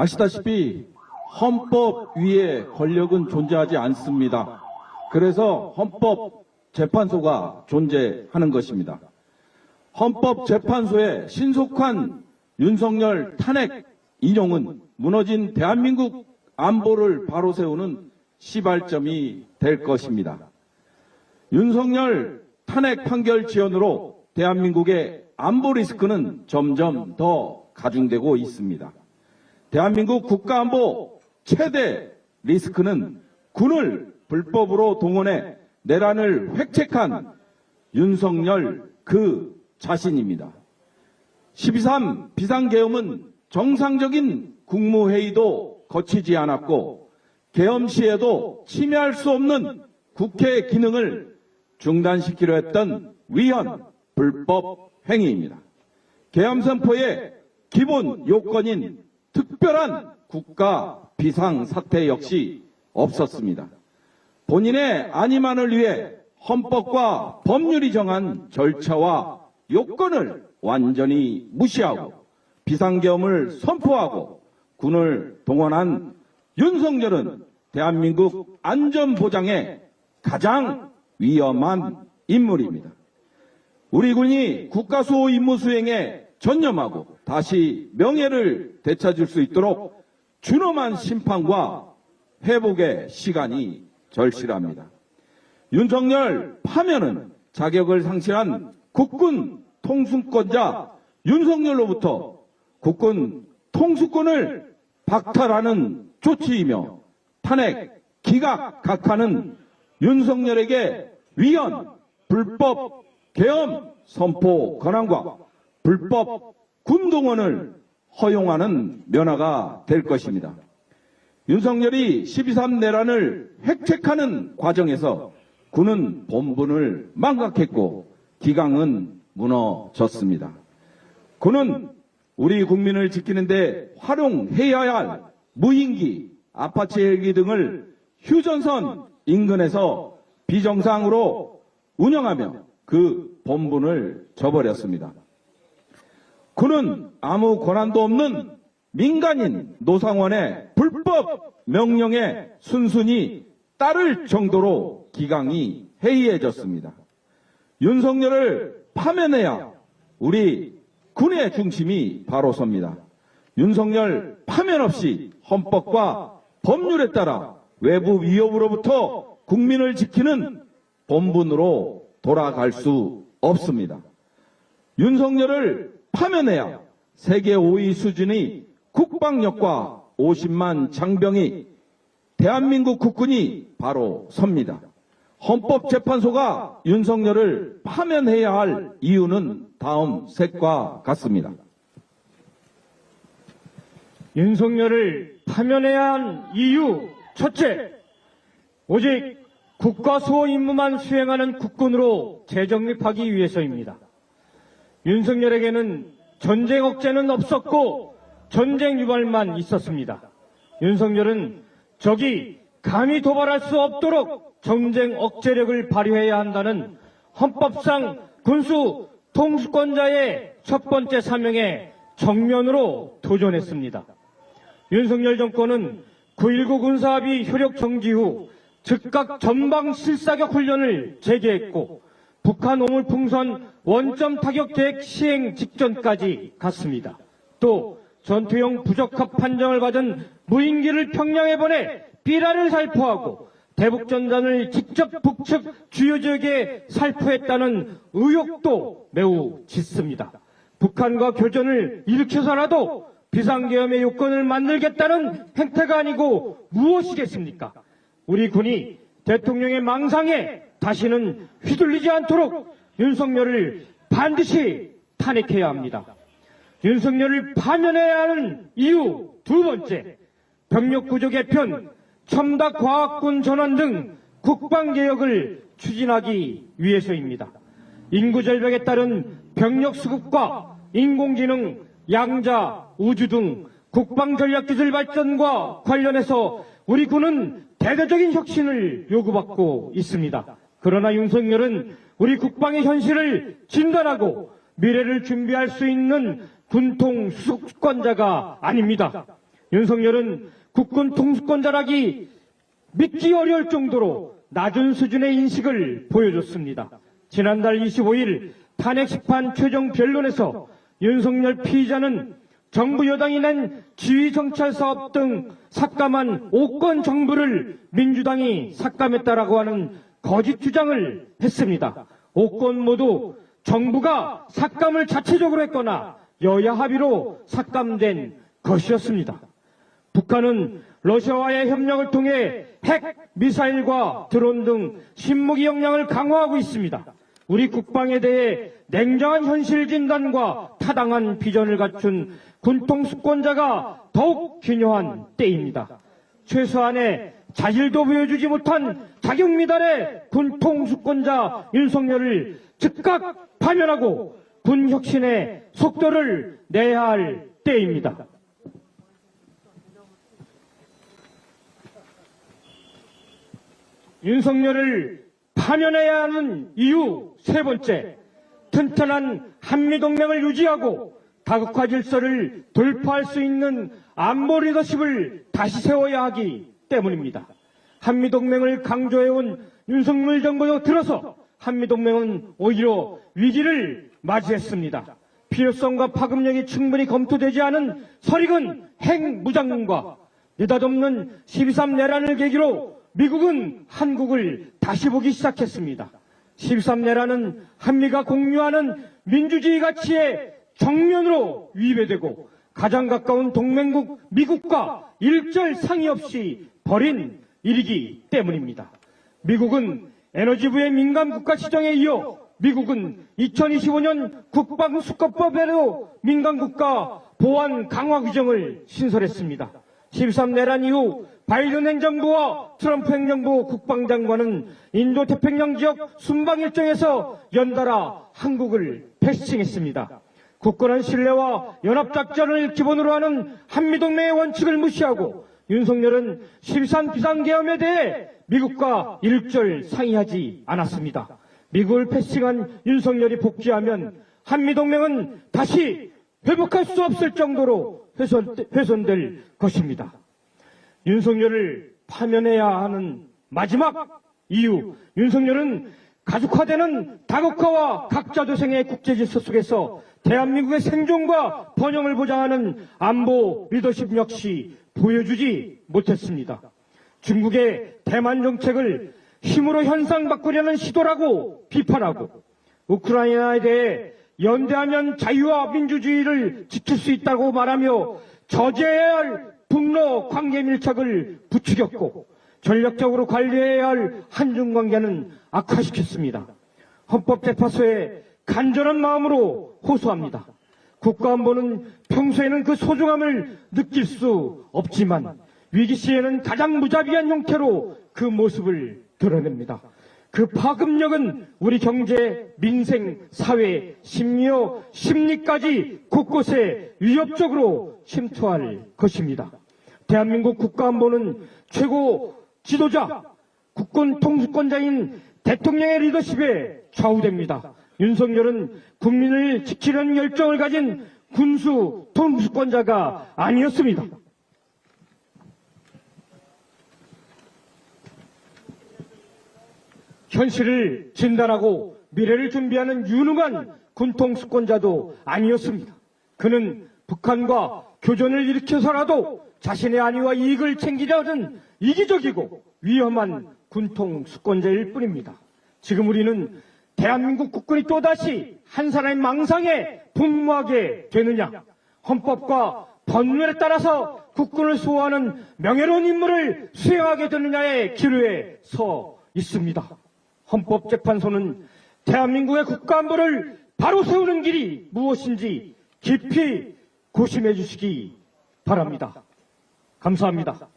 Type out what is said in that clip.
아시다시피 헌법 위에 권력은 존재하지 않습니다. 그래서 헌법재판소가 존재하는 것입니다. 헌법재판소의 신속한 윤석열 탄핵 인용은 무너진 대한민국 안보를 바로 세우는 시발점이 될 것입니다. 윤석열 탄핵 판결 지연으로 대한민국의 안보 리스크는 점점 더 가중되고 있습니다. 대한민국 국가안보 최대 리스크는 군을 불법으로 동원해 내란을 획책한 윤석열 그 자신입니다. 12.3 비상계엄은 정상적인 국무회의도 거치지 않았고 계엄 시에도 침해할 수 없는 국회 기능을 중단시키려 했던 위헌 불법 행위입니다. 계엄 선포의 기본 요건인 특별한 국가 비상사태 역시 없었습니다. 본인의 안위만을 위해 헌법과 법률이 정한 절차와 요건을 완전히 무시하고 비상계엄을 선포하고 군을 동원한 윤석열은 대한민국 안전보장에 가장 위험한 인물입니다. 우리 군이 국가수호 임무 수행에 전념하고 다시 명예를 되찾을 수 있도록 준엄한 심판과 회복의 시간이 절실합니다. 윤석열 파면은 자격을 상실한 국군 통수권자 윤석열로부터 국군 통수권을 박탈하는 조치이며 탄핵, 기각, 각하는 윤석열에게 위헌, 불법, 계엄, 선포 권한과 불법 군동원을 허용하는 면허가 될 것입니다. 윤석열이 12.3 내란을 획책하는 과정에서 군은 본분을 망각했고 기강은 무너졌습니다. 군은 우리 국민을 지키는데 활용해야 할 무인기, 아파치 헬기 등을 휴전선 인근에서 비정상으로 운영하며 그 본분을 저버렸습니다. 군은 아무 권한도 없는 민간인 노상원의 불법 명령에 순순히 따를 정도로 기강이 해이해졌습니다. 윤석열을 파면해야 우리 군의 중심이 바로 섭니다. 윤석열 파면 없이 헌법과 법률에 따라 외부 위협으로부터 국민을 지키는 본분으로 돌아갈 수 없습니다. 윤석열을 파면해야 세계 5위 수준의 국방력과 50만 장병이 대한민국 국군이 바로 섭니다. 헌법재판소가 윤석열을 파면해야 할 이유는 다음 색과 같습니다. 윤석열을 파면해야 한 이유 첫째, 오직 국가수호 임무만 수행하는 국군으로 재정립하기 위해서입니다. 윤석열에게는 전쟁 억제는 없었고 전쟁 유발만 있었습니다. 윤석열은 적이 감히 도발할 수 없도록 전쟁 억제력을 발휘해야 한다는 헌법상 군수 통수권자의 첫 번째 사명에 정면으로 도전했습니다. 윤석열 정권은 9.19 군사합의 효력 정지 후 즉각 전방 실사격 훈련을 재개했고 북한 오물풍선 원점 타격 계획 시행 직전까지 갔습니다. 또 전투용 부적합 판정을 받은 무인기를 평양에 보내 비라를 살포하고 대북전단을 직접 북측 주요 지역에 살포했다는 의혹도 매우 짙습니다. 북한과 교전을 일으켜서라도 비상계엄의 요건을 만들겠다는 행태가 아니고 무엇이겠습니까? 우리 군이 대통령의 망상에 다시는 휘둘리지 않도록 윤석열을 반드시 탄핵해야 합니다. 윤석열을 파면해야 하는 이유 두 번째, 병력구조 개편, 첨단 과학군 전환 등 국방개혁을 추진하기 위해서입니다. 인구 절벽에 따른 병력 수급과 인공지능, 양자, 우주 등 국방전략기술 발전과 관련해서 우리 군은 대대적인 혁신을 요구받고 있습니다. 그러나 윤석열은 우리 국방의 현실을 진단하고 미래를 준비할 수 있는 군통 수습권자가 아닙니다. 윤석열은 국군 통수권자라기 믿기 어려울 정도로 낮은 수준의 인식을 보여줬습니다. 지난달 25일 탄핵심판 최종 변론에서 윤석열 피의자는 정부 여당이 낸 지휘정찰사업 등 삭감한 5건 정부를 민주당이 삭감했다라고 하는 거짓 주장을 했습니다. 5건 모두 정부가 삭감을 자체적으로 했거나 여야 합의로 삭감된 것이었습니다. 북한은 러시아와의 협력을 통해 핵, 미사일과 드론 등 신무기 역량을 강화하고 있습니다. 우리 국방에 대해 냉정한 현실 진단과 타당한 비전을 갖춘 군통수권자가 더욱 중요한 때입니다. 최소한의 자질도 보여주지 못한 자격 미달의 군통수권자 윤석열을 즉각 파면하고 군 혁신의 속도를 내야 할 때입니다. 윤석열을 파면해야 하는 이유 세 번째, 튼튼한 한미동맹을 유지하고 다국화 질서를 돌파할 수 있는 안보 리더십을 다시 세워야 하기 때문입니다. 한미동맹을 강조해온 윤석열 정부 들어서 한미동맹은 오히려 위기를 맞이했습니다. 필요성과 파급력이 충분히 검토되지 않은 설익은 핵무장과 느닷없는 12.3 내란을 계기로 미국은 한국을 다시 보기 시작했습니다. 12.3 내란은 한미가 공유하는 민주주의 가치에 정면으로 위배되고 가장 가까운 동맹국 미국과 일절 상의 없이 벌인 일이기 때문입니다. 미국은 에너지부의 민간 국가 지정에 이어 미국은 2025년 국방수급법에도 민간 국가 보안 강화 규정을 신설했습니다. 13 내란 이후 바이든 행정부와 트럼프 행정부 국방장관은 인도태평양 지역 순방 일정에서 연달아 한국을 패싱했습니다. 굳건한 신뢰와 연합작전을 기본으로 하는 한미동맹의 원칙을 무시하고 윤석열은 13 비상계엄에 대해 미국과 일절 상의하지 않았습니다. 미국을 패싱한 윤석열이 복귀하면 한미동맹은 다시 회복할 수 없을 정도로 훼손될 것입니다. 윤석열을 파면해야 하는 마지막 이유, 윤석열은 가속화되는 다국화와 각자 도생의 국제질서 속에서 대한민국의 생존과 번영을 보장하는 안보 리더십 역시 보여주지 못했습니다. 중국의 대만 정책을 힘으로 현상 바꾸려는 시도라고 비판하고 우크라이나에 대해 연대하면 자유와 민주주의를 지킬 수 있다고 말하며 저지해야 할 북러 관계 밀착을 부추겼고 전략적으로 관리해야 할 한중 관계는 악화시켰습니다. 헌법재판소에 간절한 마음으로 호소합니다. 국가안보는 평소에는 그 소중함을 느낄 수 없지만 위기 시에는 가장 무자비한 형태로 그 모습을 드러냅니다. 그 파급력은 우리 경제, 민생, 사회, 심리어, 심리까지 곳곳에 위협적으로 침투할 것입니다. 대한민국 국가안보는 최고 지도자, 국군 통수권자인 대통령의 리더십에 좌우됩니다. 윤석열은 국민을 지키려는 열정을 가진 군수 통수권자가 아니었습니다. 현실을 진단하고 미래를 준비하는 유능한 군통수권자도 아니었습니다. 그는 북한과 교전을 일으켜서라도 자신의 안위와 이익을 챙기려는 이기적이고 위험한 군통수권자일 뿐입니다. 지금 우리는 대한민국 국군이 또다시 한 사람의 망상에 분모하게 되느냐, 헌법과 법률에 따라서 국군을 수호하는 명예로운 임무를 수행하게 되느냐의 기로에 서 있습니다. 헌법재판소는 대한민국의 국가안보를 바로 세우는 길이 무엇인지 깊이 고심해 주시기 바랍니다. 감사합니다.